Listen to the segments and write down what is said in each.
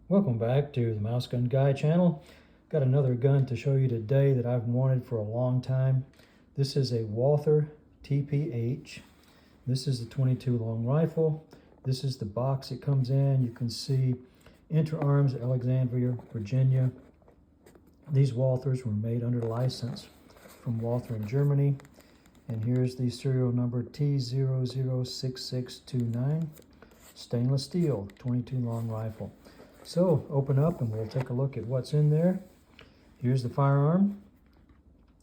Welcome back to the Mouse Gun Guy channel. Got another gun to show you today that I've wanted for a long time. This is a Walther TPH. This is the 22 long rifle. This is the box it comes in. You can see Interarms, Alexandria, Virginia. These Walthers were made under license from Walther in Germany. And here's the serial number T006629. Stainless steel, 22 long rifle. So open up and we'll take a look at what's in there. Here's the firearm,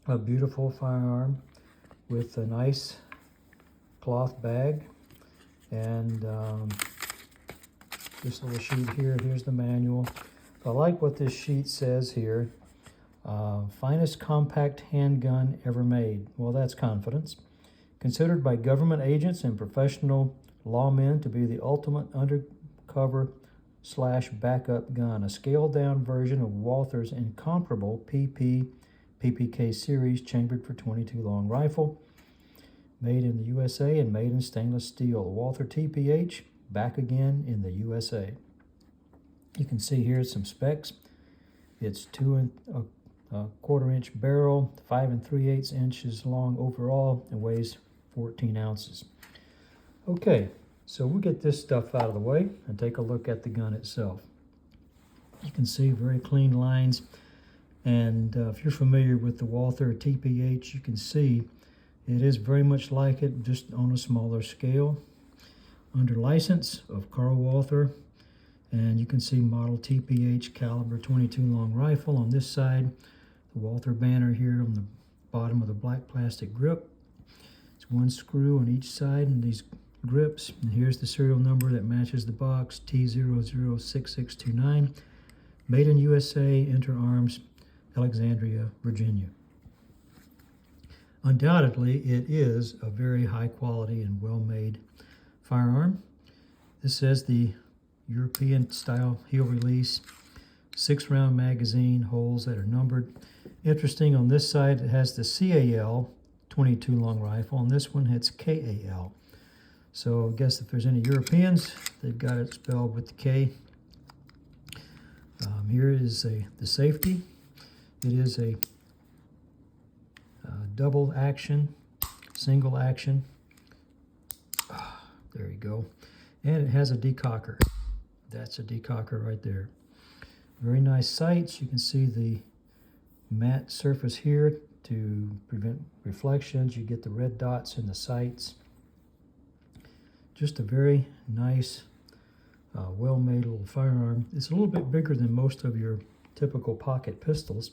a beautiful firearm with a nice cloth bag. And this little sheet here, here's the manual. I like what this sheet says here. Finest compact handgun ever made. Well, that's confidence. Considered by government agents and professional lawmen to be the ultimate undercover / backup gun, a scaled down version of Walther's incomparable PPK series chambered for 22 long rifle, made in the USA and made in stainless steel. Walther TPH, back again in the USA. You can see here some specs. It's 2¼ inch barrel, 5 3/8 inches long overall, and weighs 14 ounces. Okay, so we'll get this stuff out of the way and take a look at the gun itself. You can see very clean lines, and if you're familiar with the Walther TPH, you can see it is very much like it, just on a smaller scale. Under license of Carl Walther, and you can see model TPH caliber 22 long rifle on this side. The Walther banner here on the bottom of the black plastic grip. It's one screw on each side and these grips. And here's the serial number that matches the box, T006629. Made in USA, Interarms, Alexandria, Virginia. Undoubtedly, it is a very high quality and well-made firearm. This says the European style heel release, 6-round magazine, holes that are numbered. Interesting, on this side it has the CAL 22 long rifle, and this one has KAL. So I guess if there's any Europeans, they've got it spelled with the K. Here is the safety. It is a double action, single action. There you go. And it has a decocker. That's a decocker right there. Very nice sights. You can see the matte surface here to prevent reflections. You get the red dots in the sights. Just a very nice, well-made little firearm. It's a little bit bigger than most of your typical pocket pistols.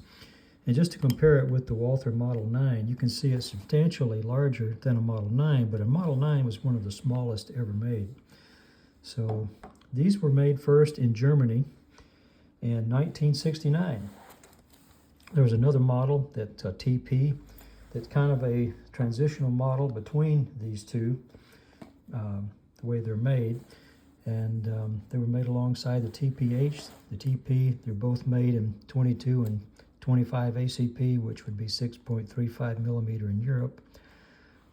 And just to compare it with the Walther Model 9, you can see it's substantially larger than a Model 9, but a Model 9 was one of the smallest ever made. So these were made first in Germany in 1969. There was another model, that TP, that's kind of a transitional model between these two, the way they're made. And they were made alongside the TPH, the TP. They're both made in 22 and 25 ACP, which would be 6.35 millimeter in Europe.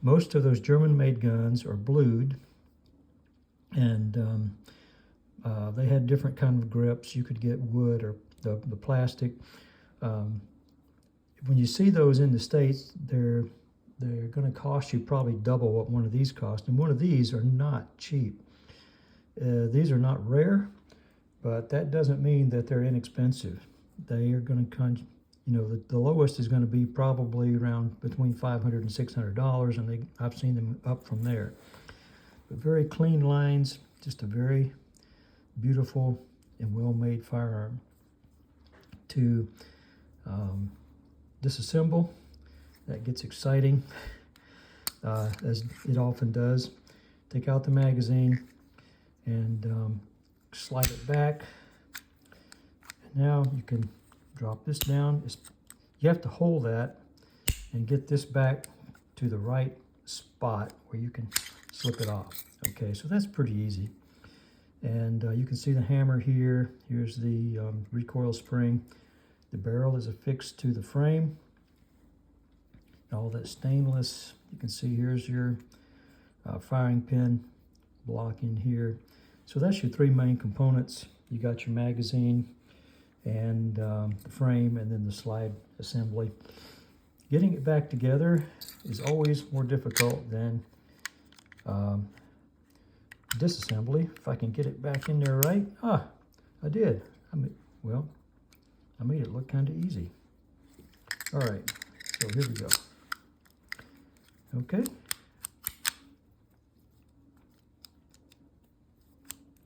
Most of those German-made guns are blued, and they had different kind of grips. You could get wood or the plastic. When you see those in the States, they're going to cost you probably double what one of these cost, and one of these are not cheap. These are not rare, but that doesn't mean that they're inexpensive. They are going to, the lowest is going to be probably around between $500 and $600, and I've seen them up from there. But very clean lines, just a very beautiful and well-made firearm. To disassemble, that gets exciting, as it often does. Take out the magazine and slide it back. And now you can drop this down. You have to hold that and get this back to the right spot where you can slip it off. Okay, so that's pretty easy. And you can see the hammer here. Here's the recoil spring. The barrel is affixed to the frame. All that stainless. You can see here's your firing pin block in here. So that's your three main components. You got your magazine and the frame, and then the slide assembly. Getting it back together is always more difficult than disassembly. If I can get it back in there right. Ah, I did. I made it look kind of easy. All right, so here we go. Okay.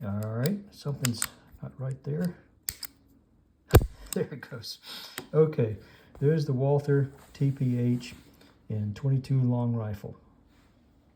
All right, something's not right there. There it goes. Okay, there's the Walther TPH in 22 long rifle.